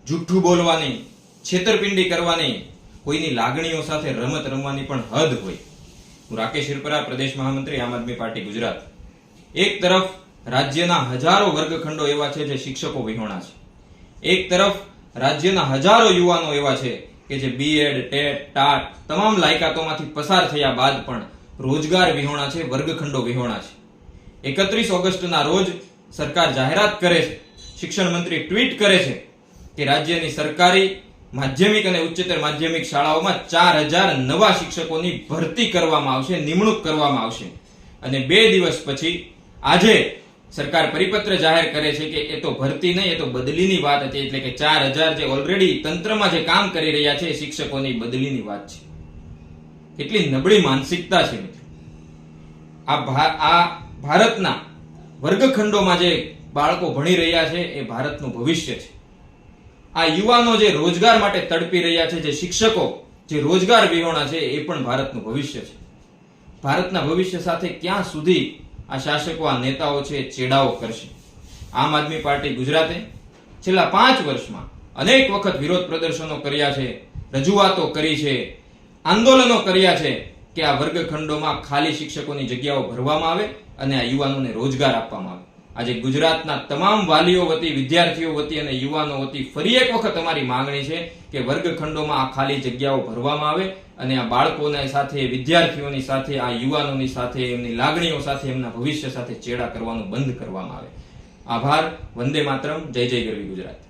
જુઠ્ઠું બોલવાની, છેતરપિંડી કરવાની, કોઈની લાગણીઓ સાથે રમત રમવાની પણ હદ હોય. હું રાકેશ હિરપરા, પ્રદેશ મહામંત્રી, આમ આદમી પાર્ટી ગુજરાત. એક તરફ રાજ્યના હજારો વર્ગખંડો એવા છે જે શિક્ષકો વિહોણા છે. એક તરફ રાજ્યના હજારો યુવાનો એવા છે કે જે બીએડ, ટેટ, ટાટ તમામ લાયકાતોમાંથી પસાર થયા બાદ પણ રોજગાર વિહોણા છે, વર્ગખંડો વિહોણા છે. 31 ઓગસ્ટના રોજ સરકાર જાહેરાત કરે છે, શિક્ષણ મંત્રી ટ્વીટ કરે છે કે રાજ્યની સરકારી માધ્યમિક અને ઉચ્ચતર માધ્યમિક શાળાઓમાં 4000 નવા શિક્ષકોની ભરતી કરવામાં આવશે, નિમણૂક કરવામાં આવશે. અને 2 દિવસ પછી આજે સરકાર પરિપત્ર જાહેર કરે છે કે એ તો ભરતી નહીં, એ તો બદલીની વાત હતી. એટલે કે 4000 જે ઓલરેડી તંત્રમાં જે કામ કરી રહ્યા છે એ શિક્ષકોની બદલીની વાત છે. કેટલી નબળી માનસિકતા છે મિત્રો. આ ભારતના વર્ગખંડોમાં જે બાળકો ભણી રહ્યા છે એ ભારતનું ભવિષ્ય છે. આ યુવાનો જે રોજગાર માટે તડપી રહ્યા છે, જે શિક્ષકો જે રોજગાર વિહોણા છે એ પણ ભારતનું ભવિષ્ય છે. ભારતના ભવિષ્ય સાથે ક્યાં સુધી આ શાસકો, આ નેતાઓ છે ચેડાઓ કરશે? આમ આદમી પાર્ટી ગુજરાતે છેલ્લા 5 વર્ષમાં અનેક વખત વિરોધ પ્રદર્શનો કર્યા છે, રજૂઆતો કરી છે, આંદોલનો કર્યા છે કે આ વર્ગખંડોમાં ખાલી શિક્ષકોની જગ્યાઓ ભરવામાં આવે અને આ યુવાનોને રોજગાર આપવામાં આવે. આજે ગુજરાતના તમામ વાલીઓ વતી, વિદ્યાર્થીઓ વતી અને યુવાનો વતી ફરી એક વખત અમારી માંગણી છે કે વર્ગખંડોમાં આ ખાલી જગ્યાઓ ભરવામાં આવે અને આ બાળકોની સાથે, વિદ્યાર્થીઓની સાથે, આ યુવાનોની સાથે, એમની લાગણીઓ સાથે, એમના ભવિષ્ય સાથે ચેડા કરવાનું બંધ કરવામાં આવે. આભાર. વંદે માતરમ. જય જય ગરવી ગુજરાત.